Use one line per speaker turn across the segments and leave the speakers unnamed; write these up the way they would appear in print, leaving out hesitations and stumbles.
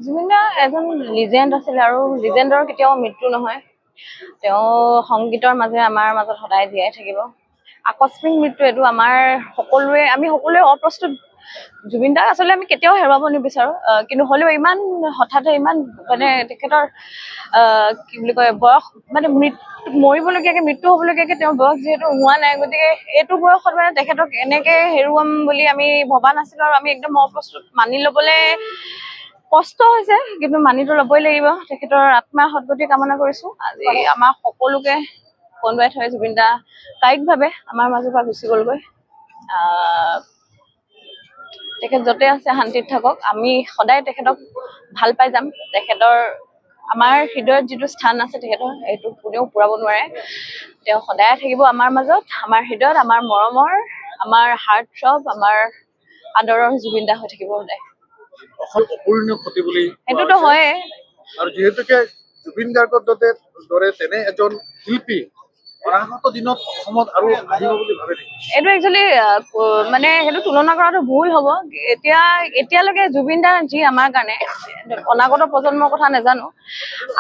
জুবিন দা এজন লিজেণ্ড আছিল আৰু লিজেণ্ডৰ কেতিয়াও মৃত্যু নহয়। তেওঁ সংগীতৰ মাজে আমাৰ মাজত সদায় জীয়াই থাকিব। আকস্মিক মৃত্যু এইটো আমি সকলোৱে অপ্ৰস্তুত। জুবিন দাক আচলতে আমি কেতিয়াও হেৰুৱাব নিবিচাৰো, কিন্তু হ'লেও ইমান হঠাতে ইমান মানে তেখেতৰ কি বুলি কয় বয়স মানে মৰিবলগীয়াকে মৃত্যু হ'বলগীয়াকে তেওঁৰ বয়স যিহেতু হোৱা নাই, গতিকে এইটো বয়সত মানে তেখেতক এনেকে হেৰুৱাম বুলি আমি ভবা নাছিলো আৰু আমি একদম অপ্ৰস্তুত। মানি ল'বলৈ কষ্ট হৈছে, কিন্তু মানিটো ল'বই লাগিব। তেখেতৰ আত্মাৰ সদ্গতি কামনা কৰিছো। আজি আমাৰ সকলোকে কন্দুৱাই থৈ জুবিন দা কায়িকভাৱে আমাৰ মাজৰ পৰা গুচি গ'লগৈ। তেখেত য'তে আছে শান্তিত থাকক। আমি সদায় তেখেতক ভাল পাই যাম। আমাৰ হৃদয়ত যিটো স্থান আছে তেখেতৰ, এইটো কোনেও পূৰাব নোৱাৰে। তেওঁ সদায় থাকিব আমাৰ মাজত, আমাৰ হৃদয়ত, আমাৰ মৰমৰ, আমাৰ হাৰ্ট থ্ৰব, আমাৰ আদৰৰ জুবিন দা হৈ থাকিব সদায়।
অপূৰণীয় ক্ষতি বুলি
সেইটোতো হয়ে।
আৰু যিহেতুকে জুবিন গাৰ্গৰ দৰে তেনে এজন শিল্পী অনাগত দিনত অসমত আৰু আহিব বুলি ভাবে নেকি?
এইটো একচুৱেলি মানে সেইটো তুলনা কৰাটো ভুল হ'ব। এতিয়ালৈকে জুবিন দা যি আমাৰ কাৰণে, অনাগত প্ৰজন্মৰ কথা নাজানো,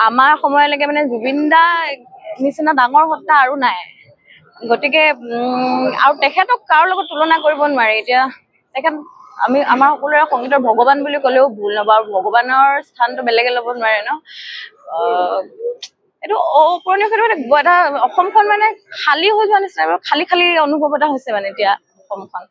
আমাৰ সময়লৈকে মানে জুবিন দা নিচিনা ডাঙৰ সত্তা আৰু নাই। গতিকে আৰু তেখেতক কাৰো লগত তুলনা কৰিব নোৱাৰি। এতিয়া তেখেত আমাৰ সকলোৰে সংগীতৰ ভগৱান বুলি ক'লেও ভুল নহ'ব, আৰু ভগৱানৰ স্থানটো বেলেগে ল'ব নোৱাৰে ন। এইটো অপূৰণীয় ক্ষেত্ৰত এটা অসমখন মানে খালী হৈ যোৱা নিচিনা, খালী অনুভৱ এটা হৈছে মানে এতিয়া অসমখন।